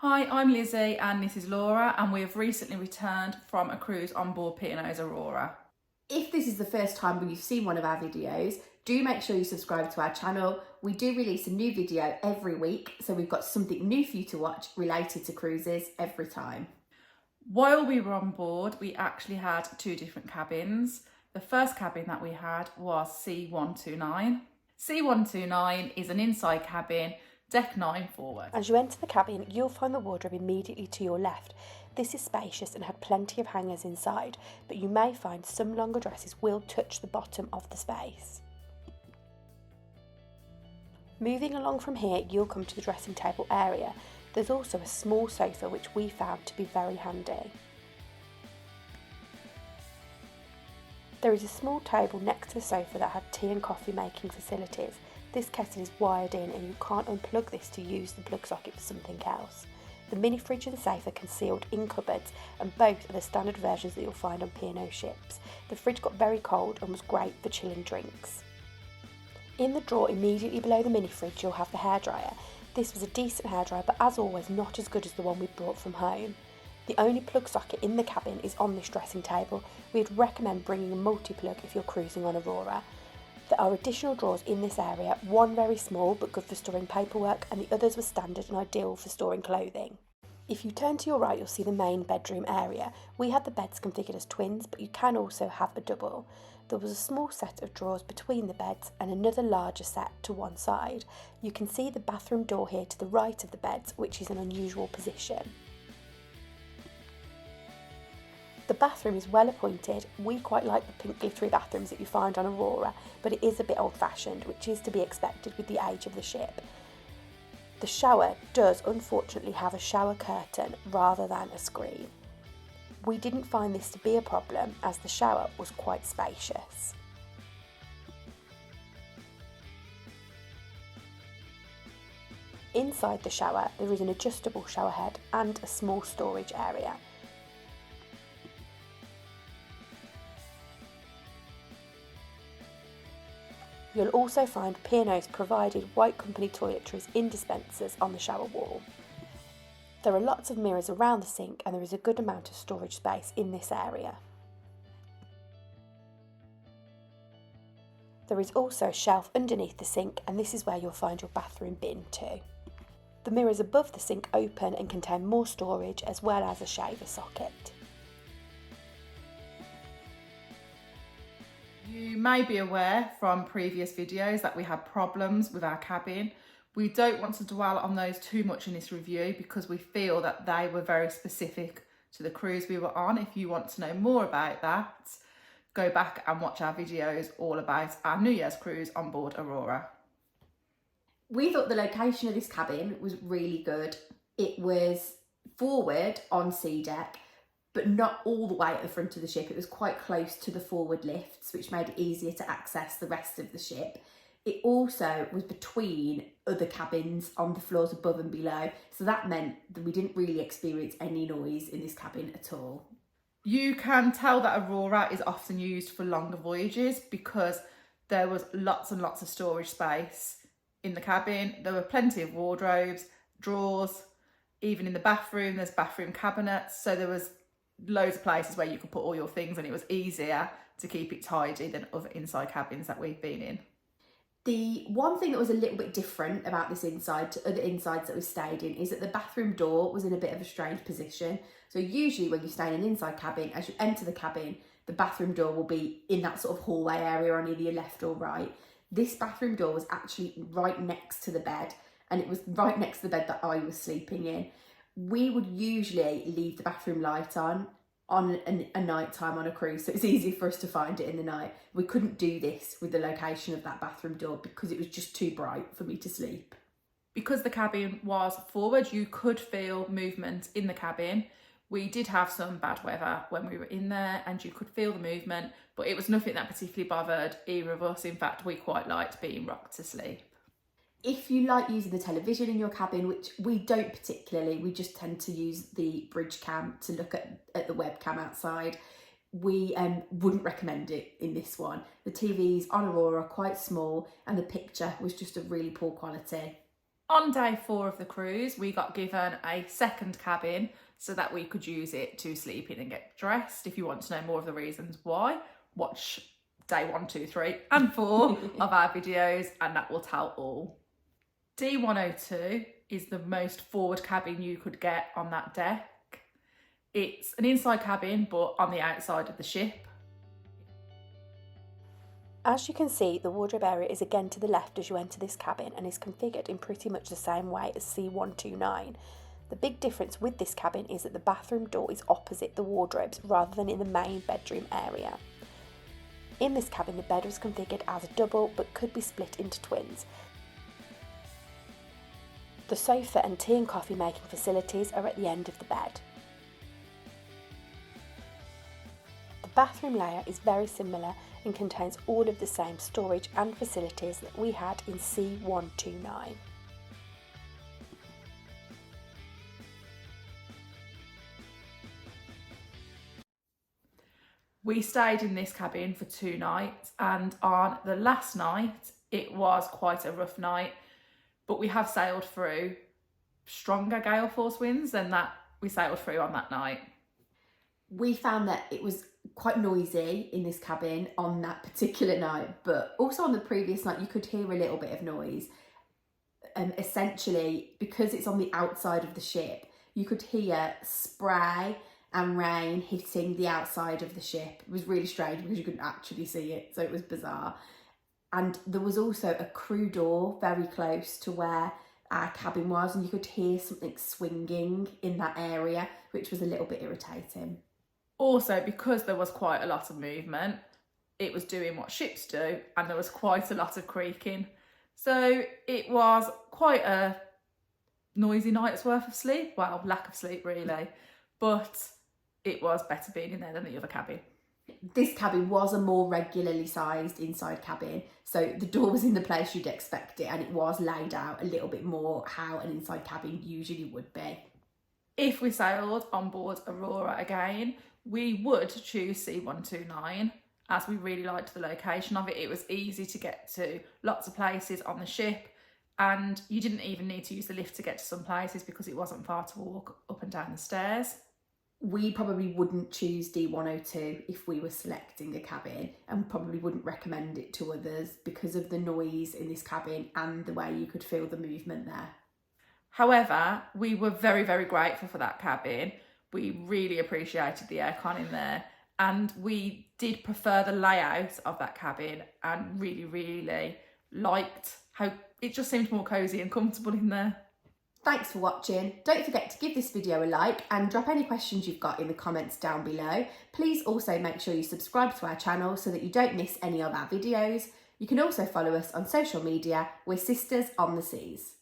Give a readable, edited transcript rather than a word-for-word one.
Hi, I'm Lizzie and this is Laura, and we have recently returned from a cruise on board P&O's Aurora. If this is the first time you've seen one of our videos, do make sure you subscribe to our channel. We do release a new video every week, so we've got something new for you to watch related to cruises every time. While we were on board, we actually had two different cabins. The first cabin that we had was C129. C129 is an inside cabin, deck 9 forward. As you enter the cabin, you'll find the wardrobe immediately to your left. This is spacious and had plenty of hangers inside, but you may find some longer dresses will touch the bottom of the space. Moving along from here, you'll come to the dressing table area. There's also a small sofa which we found to be very handy. There is a small table next to the sofa that had tea and coffee making facilities. This kettle is wired in and you can't unplug this to use the plug socket for something else. The mini fridge and safe are concealed in cupboards, and both are the standard versions that you'll find on P&O ships. The fridge got very cold and was great for chilling drinks. In the drawer immediately below the mini fridge you'll have the hairdryer. This was a decent hairdryer, but as always not as good as the one we brought from home. The only plug socket in the cabin is on this dressing table. We'd recommend bringing a multi-plug if you're cruising on Aurora. There are additional drawers in this area, one very small but good for storing paperwork, and the others were standard and ideal for storing clothing. If you turn to your right, you'll see the main bedroom area. We had the beds configured as twins, but you can also have a double. There was a small set of drawers between the beds and another larger set to one side. You can see the bathroom door here to the right of the beds, which is an unusual position. The bathroom is well appointed. We quite like the pink glittery bathrooms that you find on Aurora, but it is a bit old-fashioned, which is to be expected with the age of the ship. The shower does unfortunately have a shower curtain rather than a screen. We didn't find this to be a problem as the shower was quite spacious. Inside the shower there is an adjustable shower head and a small storage area. You'll also find P&O's provided white company toiletries in dispensers on the shower wall. There are lots of mirrors around the sink and there is a good amount of storage space in this area. There is also a shelf underneath the sink, and this is where you'll find your bathroom bin too. The mirrors above the sink open and contain more storage as well as a shaver socket. You may be aware from previous videos that we had problems with our cabin. We don't want to dwell on those too much in this review because we feel that they were very specific to the cruise we were on. If you want to know more about that, go back and watch our videos all about our New Year's cruise on board Aurora. We thought the location of this cabin was really good. It was forward on sea deck, but not all the way at the front of the ship. It was quite close to the forward lifts, which made it easier to access the rest of the ship. It also was between other cabins on the floors above and below, so that meant that we didn't really experience any noise in this cabin at all. You can tell that Aurora is often used for longer voyages because there was lots and lots of storage space in the cabin. There were plenty of wardrobes, drawers, even in the bathroom there's bathroom cabinets, so there was loads of places where you could put all your things, and it was easier to keep it tidy than other inside cabins that we've been in. The one thing that was a little bit different about this inside to other insides that we stayed in is that the bathroom door was in a bit of a strange position. So usually when you stay in an inside cabin, as you enter the cabin, the bathroom door will be in that sort of hallway area on either your left or right. This bathroom door was actually right next to the bed, and it was right next to the bed that I was sleeping in. We would usually leave the bathroom light on a night time on a cruise, so it's easy for us to find it in the night. We couldn't do this with the location of that bathroom door because it was just too bright for me to sleep. Because the cabin was forward, you could feel movement in the cabin. We did have some bad weather when we were in there and you could feel the movement, but it was nothing that particularly bothered either of us. In fact, we quite liked being rocked to sleep. If you like using the television in your cabin, which we don't particularly, we just tend to use the bridge cam to look at the webcam outside, we wouldn't recommend it in this one. The TVs on Aurora are quite small and the picture was just of really poor quality. On day 4 of the cruise, we got given a second cabin so that we could use it to sleep in and get dressed. If you want to know more of the reasons why, watch day 1, 2, 3 and 4 of our videos and that will tell all. D102 is the most forward cabin you could get on that deck. It's an inside cabin but on the outside of the ship. As you can see, the wardrobe area is again to the left as you enter this cabin and is configured in pretty much the same way as C129. The big difference with this cabin is that the bathroom door is opposite the wardrobes rather than in the main bedroom area. In this cabin, the bed was configured as a double but could be split into twins. The sofa and tea and coffee making facilities are at the end of the bed. The bathroom layout is very similar and contains all of the same storage and facilities that we had in C129. We stayed in this cabin for 2 nights and on the last night it was quite a rough night, but we have sailed through stronger gale force winds than that we sailed through on that night. We found that it was quite noisy in this cabin on that particular night, but also on the previous night you could hear a little bit of noise. Essentially, because it's on the outside of the ship, you could hear spray and rain hitting the outside of the ship. It was really strange because you couldn't actually see it, so it was bizarre. And there was also a crew door very close to where our cabin was, and you could hear something swinging in that area, which was a little bit irritating. Also, because there was quite a lot of movement, it was doing what ships do, and there was quite a lot of creaking. So it was quite a noisy night's worth of sleep. Well, lack of sleep really, but it was better being in there than the other cabin. This cabin was a more regularly sized inside cabin, so the door was in the place you'd expect it, and it was laid out a little bit more how an inside cabin usually would be. If we sailed on board Aurora again, we would choose C129 as we really liked the location of it. It was easy to get to lots of places on the ship, and you didn't even need to use the lift to get to some places because it wasn't far to walk up and down the stairs. We probably wouldn't choose D102 if we were selecting a cabin, and probably wouldn't recommend it to others because of the noise in this cabin and the way you could feel the movement there. However, we were very, very grateful for that cabin. We really appreciated the aircon in there, and we did prefer the layout of that cabin and really, really liked how it just seemed more cosy and comfortable in there. Thanks for watching. Don't forget to give this video a like and drop any questions you've got in the comments down below. Please also make sure you subscribe to our channel so that you don't miss any of our videos. You can also follow us on social media. We're Sisters on the Seas.